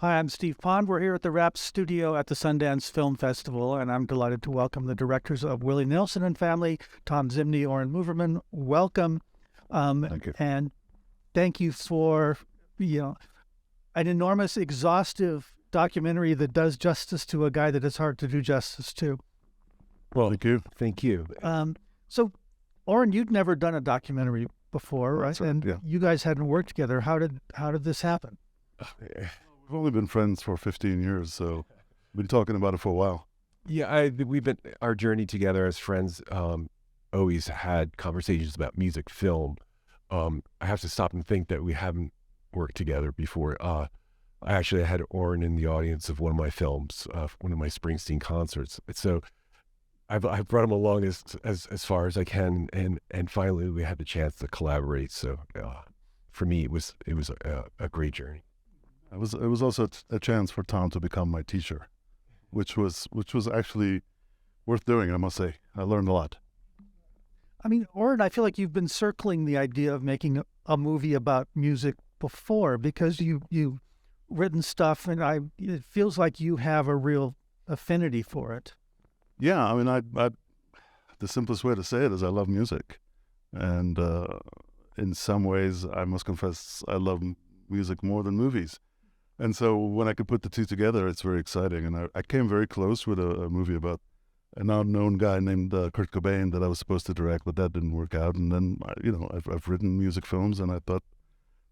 Hi, I'm Steve Pond. We're here at TheWrap studio at the Sundance Film Festival, and I'm delighted to welcome the directors of Willie Nelson Family, Tom Zimny, Oren Moverman. Welcome. Thank you. And thank you for, an enormous, exhaustive documentary that does justice to a guy that is hard to do justice to. Well, Thank you. So, Oren, you'd never done a documentary before, right? And yeah. you guys hadn't worked together. How did this happen? We've only been friends for 15 years, so we've been talking about it for a while. Yeah, we've been our journey together as friends. Always had conversations about music, film. I have to stop and think that we haven't worked together before. I actually had Oren in the audience of one of my films, one of my Springsteen concerts. So I've brought him along as far as I can, and finally we had the chance to collaborate. So for me, it was a great journey. It was also a chance for Tom to become my teacher, which was actually worth doing, I must say. I learned a lot. I mean, Oren, I feel like you've been circling the idea of making a movie about music before because you've written stuff, and it feels like you have a real affinity for it. Yeah, I mean, I the simplest way to say it is I love music, and in some ways, I must confess, I love music more than movies. And so when I could put the two together, it's very exciting. And I came very close with a movie about an unknown guy named Kurt Cobain that I was supposed to direct, but that didn't work out. And then, I've written music films, and I thought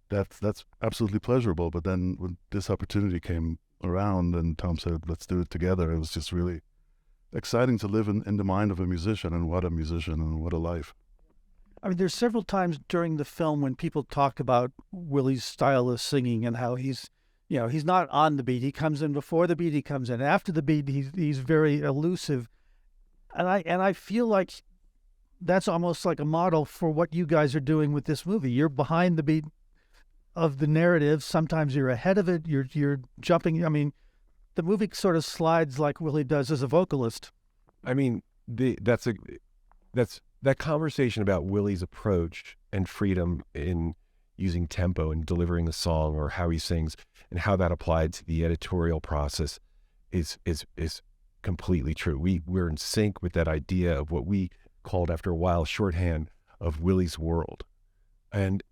that's absolutely pleasurable. But then when this opportunity came around and Tom said, let's do it together, it was just really exciting to live in the mind of a musician, and what a musician and what a life. I mean, there's several times during the film when people talk about Willie's style of singing and how he's not on the beat. He comes in before the beat. He comes in after the beat. He's very elusive, and I feel like that's almost like a model for what you guys are doing with this movie. You're behind the beat of the narrative. Sometimes you're ahead of it. You're jumping. I mean, the movie sort of slides like Willie does as a vocalist. I mean, that conversation about Willie's approach and freedom in using tempo and delivering the song, or how he sings, and how that applied to the editorial process is completely true. We're in sync with that idea of what we called after a while shorthand of Willie's world. And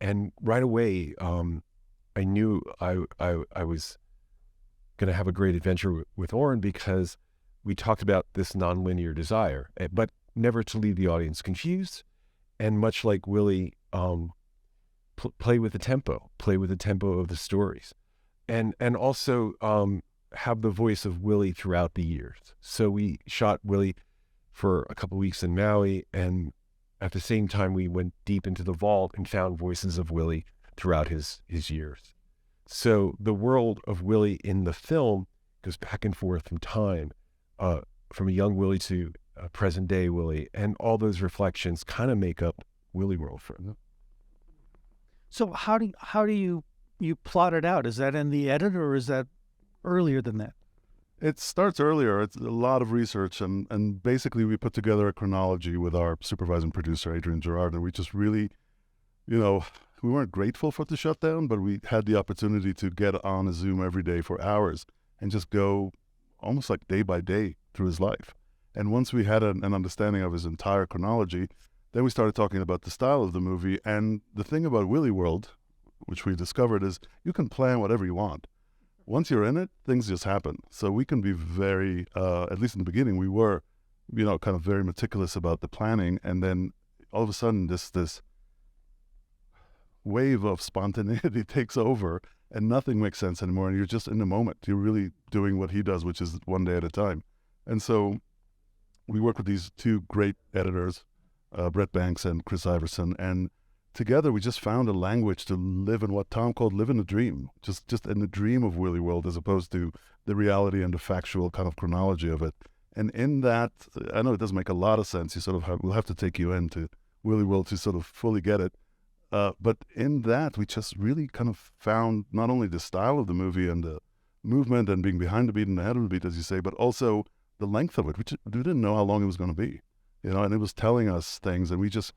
right away, I knew I was going to have a great adventure with Oren, because we talked about this nonlinear desire, but never to leave the audience confused. And much like Willie, play with the tempo of the stories, and also have the voice of Willie throughout the years. So we shot Willie for a couple of weeks in Maui, and at the same time we went deep into the vault and found voices of Willie throughout his years. So the world of Willie in the film goes back and forth from time, from a young Willie to a present day Willie, and all those reflections kind of make up Willie world for him. So how do you plot it out? Is that in the edit, or is that earlier than that? It starts earlier. It's a lot of research, and basically we put together a chronology with our supervising producer, Adrian Gerard, and we just really, we weren't grateful for the shutdown, but we had the opportunity to get on a Zoom every day for hours and just go almost like day by day through his life. And once we had an understanding of his entire chronology, then we started talking about the style of the movie. And the thing about Willie World, which we discovered, is you can plan whatever you want. Once you're in it, things just happen. So we can be very, at least in the beginning, we were, kind of very meticulous about the planning. And then all of a sudden, this wave of spontaneity takes over, and nothing makes sense anymore. And you're just in the moment. You're really doing what he does, which is one day at a time. And so we work with these two great editors, Brett Banks and Chris Iverson, and together we just found a language to live in what Tom called live in a dream, just in the dream of Willie World, as opposed to the reality and the factual kind of chronology of it. And in that, I know it doesn't make a lot of sense. You sort of we'll have to take you into Willie World to sort of fully get it. But in that, we just really kind of found not only the style of the movie and the movement and being behind the beat and ahead of the beat, as you say, but also the length of it. We didn't know how long it was going to be, and it was telling us things, and we just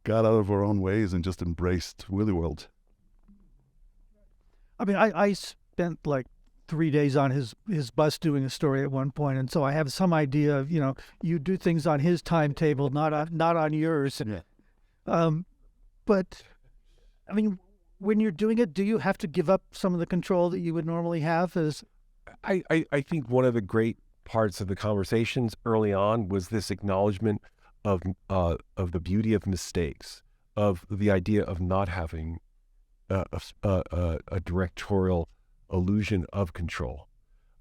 got out of our own ways and just embraced Willie World. I mean, I spent like 3 days on his bus doing a story at one point, and so I have some idea of, you do things on his timetable, not on yours. Yeah. But I mean, when you're doing it, do you have to give up some of the control that you would normally have? I think one of the great parts of the conversations early on was this acknowledgement of the beauty of mistakes, of the idea of not having a directorial illusion of control.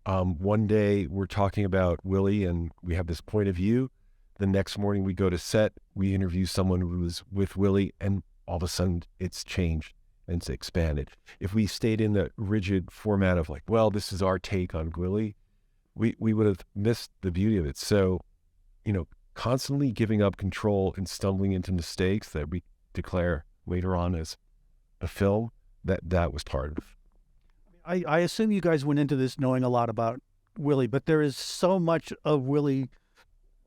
One day we're talking about Willie and we have this point of view. The next morning we go to set, we interview someone who was with Willie, and all of a sudden it's changed and it's expanded. If we stayed in the rigid format of like, well, this is our take on Willie, we would have missed the beauty of it. So, constantly giving up control and stumbling into mistakes that we declare later on as a film, that was part of it. I assume you guys went into this knowing a lot about Willie, but there is so much of Willie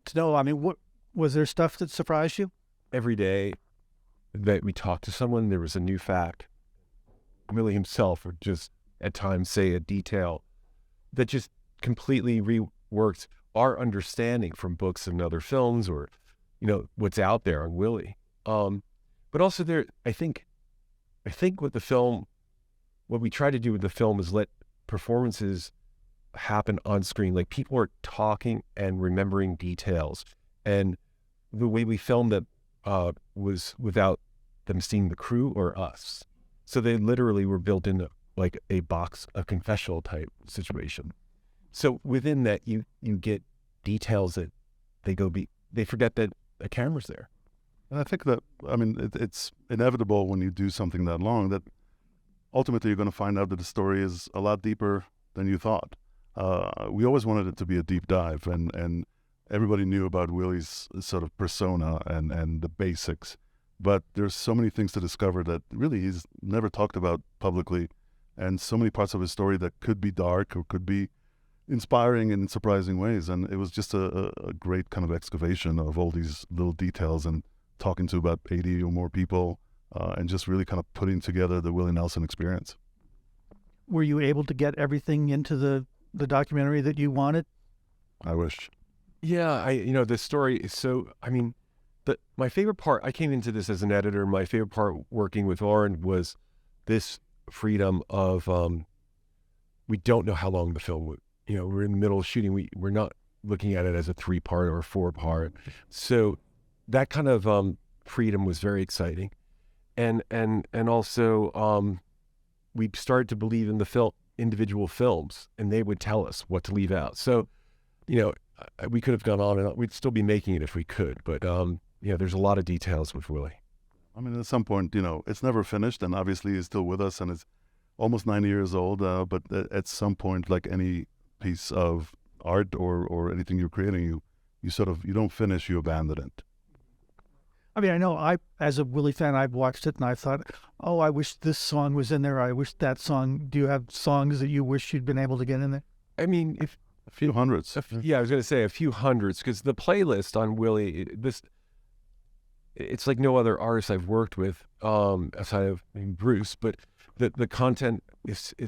to know. I mean, what was there stuff that surprised you? Every day that we talked to someone, there was a new fact. Willie himself would just at times say a detail that just completely reworked our understanding from books and other films, or what's out there on Willie. But also I think what we try to do with the film is let performances happen on screen. Like, people are talking and remembering details, and the way we filmed it was without them seeing the crew or us. So they literally were built into like a box, a confessional type situation. So within that, you get details that they forget that a camera's there. And I think that, it's inevitable when you do something that long that ultimately you're going to find out that the story is a lot deeper than you thought. We always wanted it to be a deep dive, and everybody knew about Willie's sort of persona and the basics. But there's so many things to discover that really he's never talked about publicly, and so many parts of his story that could be dark or could be inspiring in surprising ways. And it was just a great kind of excavation of all these little details, and talking to about 80 or more people, and just really kind of putting together the Willie Nelson experience. Were you able to get everything into the documentary that you wanted? I wish. Yeah, the story is so, my favorite part, I came into this as an editor, my favorite part working with Oren was this freedom of, we don't know how long the film would, we're in the middle of shooting, we're not looking at it as a 3-part or a 4-part. So that kind of freedom was very exciting. And also we started to believe in the individual films, and they would tell us what to leave out. So, we could have gone on and on. We'd still be making it if we could, but there's a lot of details with Willie. At some point, it's never finished, and obviously he's still with us, and is almost 90 years old. But at some point, like any piece of art or anything you're creating, you don't finish, you abandon it. I know as a Willie fan, I've watched it and I thought, oh, I wish this song was in there. I wish that song. Do you have songs that you wish you'd been able to get in there? A few hundreds. Yeah, I was going to say a few hundreds, because the playlist on Willie, it's like no other artist I've worked with, aside of Bruce, but the content,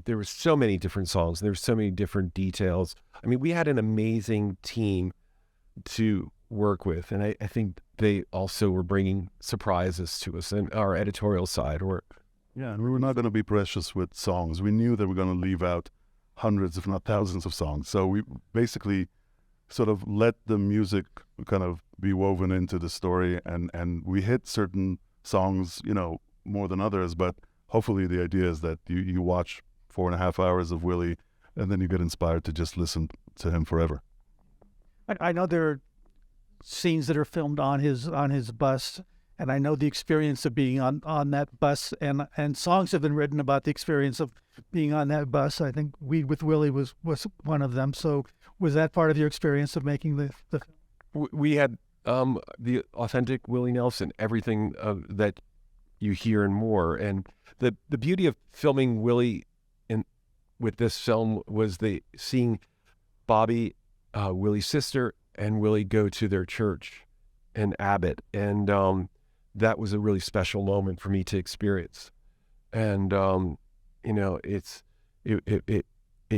there were so many different songs, there were so many different details. We had an amazing team to work with, and I think they also were bringing surprises to us in our editorial side. Yeah, and we were not going to be precious with songs. We knew that we were going to leave out hundreds, if not thousands of songs. So we basically sort of let the music kind of be woven into the story, and we hit certain songs, more than others, but hopefully the idea is that you watch 4.5 hours of Willie, and then you get inspired to just listen to him forever. I know there are scenes that are filmed on his bus, and I know the experience of being on that bus, and songs have been written about the experience of being on that bus. I think We with Willie was one of them. So was that part of your experience of making the We had the authentic Willie Nelson, everything that you hear and more. And the beauty of filming Willie with this film was seeing Bobby, Willie's sister, and Willie go to their church in Abbott, and that was a really special moment for me to experience. And it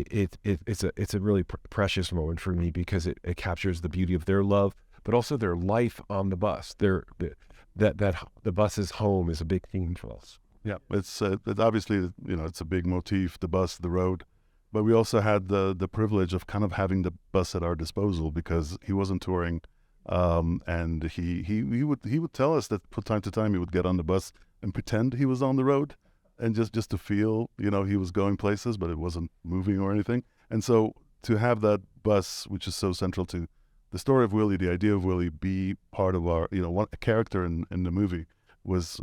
it's a really precious moment for me because it captures the beauty of their love, but also their life on the bus. That the bus's home is a big theme for us. Yeah, it's obviously, it's a big motif, the bus, the road, but we also had the privilege of kind of having the bus at our disposal because he wasn't touring, and he would tell us that from time to time he would get on the bus and pretend he was on the road, and just to feel, he was going places, but it wasn't moving or anything. And so to have that bus, which is so central to the story of Willie, the idea of Willie, be part of our, a character in the movie was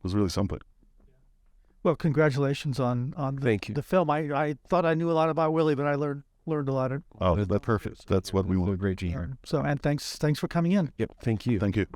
really something. Well, congratulations on Thank you. the film. I thought I knew a lot about Willie, but I learned a lot. Oh, that's perfect. That's what we want. Great to hear. So, and thanks for coming in. Yep. Thank you. Thank you.